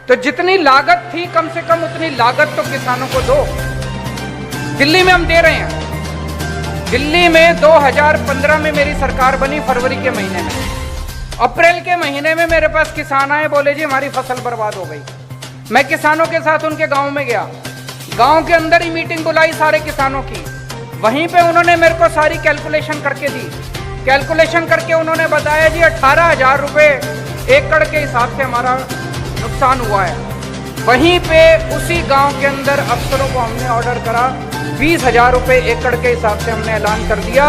तो जितनी लागत थी कम से कम उतनी लागत तो किसानों को दो। दिल्ली में हम दे रहे हैं। दिल्ली में 2015 में मेरी सरकार बनी, फरवरी के महीने में। अप्रैल के महीने में मेरे पास किसान आए, बोले जी हमारी फसल बर्बाद हो गई। मैं किसानों के साथ उनके गांव में गया, गांव के अंदर ही मीटिंग बुलाई सारे किसानों की। वहीं पे उन्होंने मेरे को सारी कैलकुलेशन करके दी। कैलकुलेशन करके उन्होंने बताया जी 18,000 रुपये एकड़ के हिसाब से हमारा नुकसान हुआ है। वहीं पे उसी गांव के अंदर अफसरों को हमने ऑर्डर करा, 20,000 रुपये एकड़ के हिसाब से हमने ऐलान कर दिया।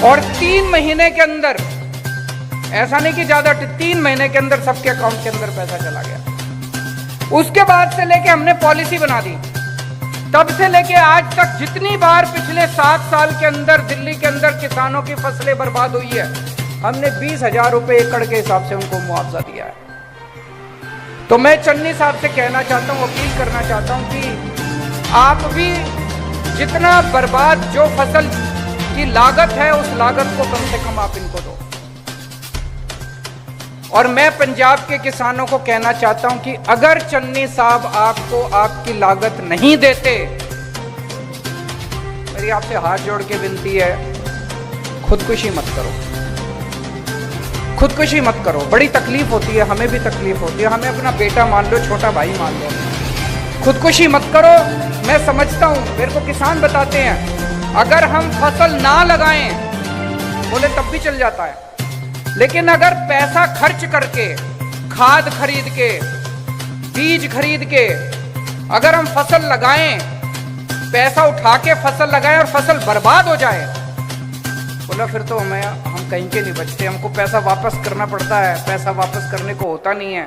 और 3 महीने के अंदर, ऐसा नहीं कि ज्यादा, 3 महीने के अंदर सबके अकाउंट के अंदर पैसा चला गया। उसके बाद से लेके हमने पॉलिसी बना दी। तब से लेके आज तक जितनी बार पिछले 7 साल के अंदर दिल्ली के अंदर किसानों की फसलें बर्बाद हुई है, हमने 20,000 रुपये एकड़ के हिसाब से उनको मुआवजा दिया है। तो मैं चन्नी साहब से कहना चाहता हूं, अपील करना चाहता हूं कि आप भी जितना बर्बाद जो फसल की लागत है, उस लागत को कम से कम आप इनको दो। और मैं पंजाब के किसानों को कहना चाहता हूं कि अगर चन्नी साहब आपको आपकी लागत नहीं देते, मेरी आपसे हाथ जोड़ के विनती है, खुदकुशी मत करो। खुदकुशी मत करो। बड़ी तकलीफ होती है, हमें भी तकलीफ होती है। हमें अपना बेटा मान लो, छोटा भाई मान लो। खुदकुशी मत करो। मैं समझता हूं, मेरे को किसान बताते हैं, अगर हम फसल ना लगाएं, बोले तब भी चल जाता है, लेकिन अगर पैसा खर्च करके, खाद खरीद के, बीज खरीद के अगर हम फसल लगाएं, पैसा उठा के फसल लगाएं और फसल बर्बाद हो जाए, बोला फिर तो हम कहीं के नहीं बचते। हमको पैसा वापस करना पड़ता है, पैसा वापस करने को होता नहीं है,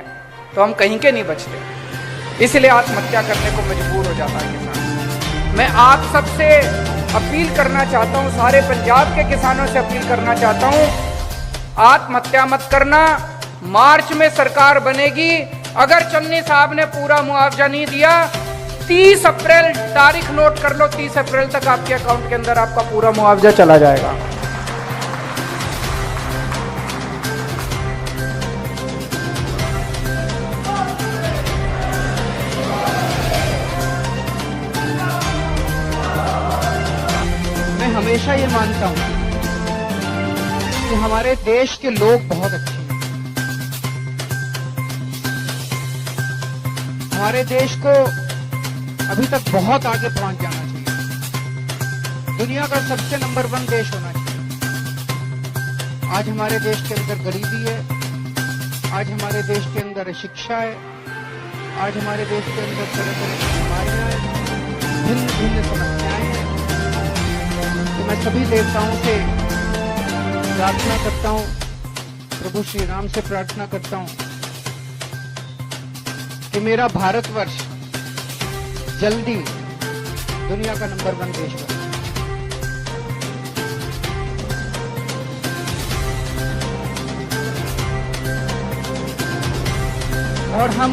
तो हम कहीं के नहीं बचते। इसलिए आत्महत्या करने को मजबूर हो जाता है किसान। मैं आप सबसे अपील करना चाहता हूं, सारे पंजाब के किसानों से अपील करना चाहता हूं, आत्महत्या मत करना। मार्च में सरकार बनेगी। अगर चन्नी साहब ने पूरा मुआवजा नहीं दिया, 30 अप्रैल तारीख नोट कर लो, 30 अप्रैल तक आपके अकाउंट के अंदर आपका पूरा मुआवजा चला जाएगा। मैं हमेशा ये मानता हूं कि हमारे देश के लोग बहुत अच्छे हैं। हमारे देश को अभी तक बहुत आगे पहुंच जाना चाहिए। दुनिया का सबसे नंबर 1 देश होना चाहिए। आज हमारे देश के अंदर गरीबी है, आज हमारे देश के अंदर अशिक्षा है, आज हमारे देश के अंदर तरह तरह की बीमारियां हैं, भिन्न भिन्न समस्याएं हैं। तो मैं सभी देवताओं से प्रार्थना करता हूं, प्रभु श्री राम से प्रार्थना करता हूं कि मेरा भारतवर्ष जल्दी दुनिया का नंबर 1 देश बने। और हम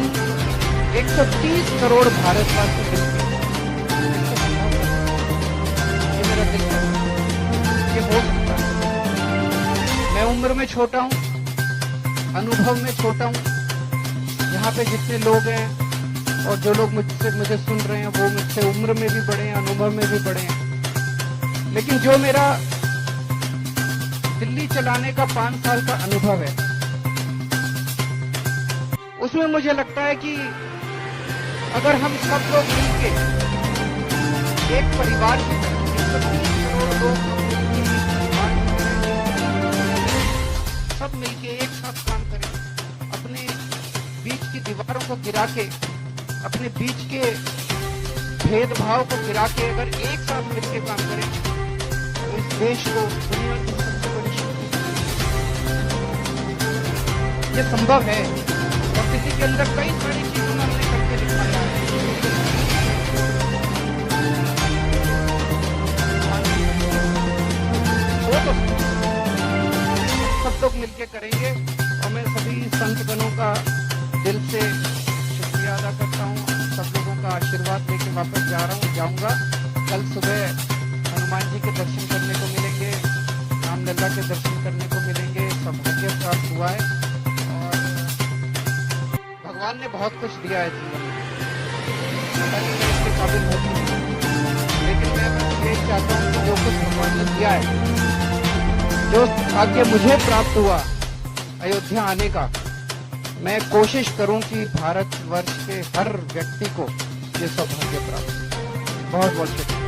130 करोड़ भारतवासी मिलकर, ये मेरा दिल है, ये हो सकता है। मैं उम्र में छोटा हूं, अनुभव में छोटा हूं। यहाँ पे जितने लोग हैं और जो लोग मुझे सुन रहे हैं, वो मुझसे उम्र में भी बड़े हैं, अनुभव में भी बड़े हैं। लेकिन जो मेरा दिल्ली चलाने का 5 साल का अनुभव है, उसमें मुझे लगता है कि अगर हम सब लोग मिलके एक परिवार की तरह, 130 करोड़ लोग सब मिलके एक साथ काम करें, अपने बीच की दीवारों को गिरा के, अपने बीच के भेदभाव को गिरा के अगर एक साथ मिलके काम करें, तो इस देश को दुनिया की सबसे बड़ी शक्ति, ये संभव है। और दिल्ली के अंदर कई सारी चीजों में हमने करके दिखाया है। वो तो सब लोग मिलके करेंगे। और मैं सभी संतगणों का दिल से शुक्रिया अदा करता हूँ। सब लोगों का आशीर्वाद लेके वापस जाऊंगा। कल सुबह हनुमान जी के दर्शन करने को मिलेंगे, रामलला के दर्शन करने को मिलेंगे। सौभाग्य प्राप्त हुआ है और भगवान ने बहुत कुछ दिया है जीवन में, पता नहीं मैं इसके काबिल होती हूँ, लेकिन मैं बस ये चाहता हूँ कि जो कुछ भगवान ने दिया है, जो भाग्य मुझे प्राप्त हुआ अयोध्या आने का, मैं कोशिश करूं कि भारतवर्ष के हर व्यक्ति को ये सौभाग्य प्राप्त हो। बहुत बहुत शुक्रिया।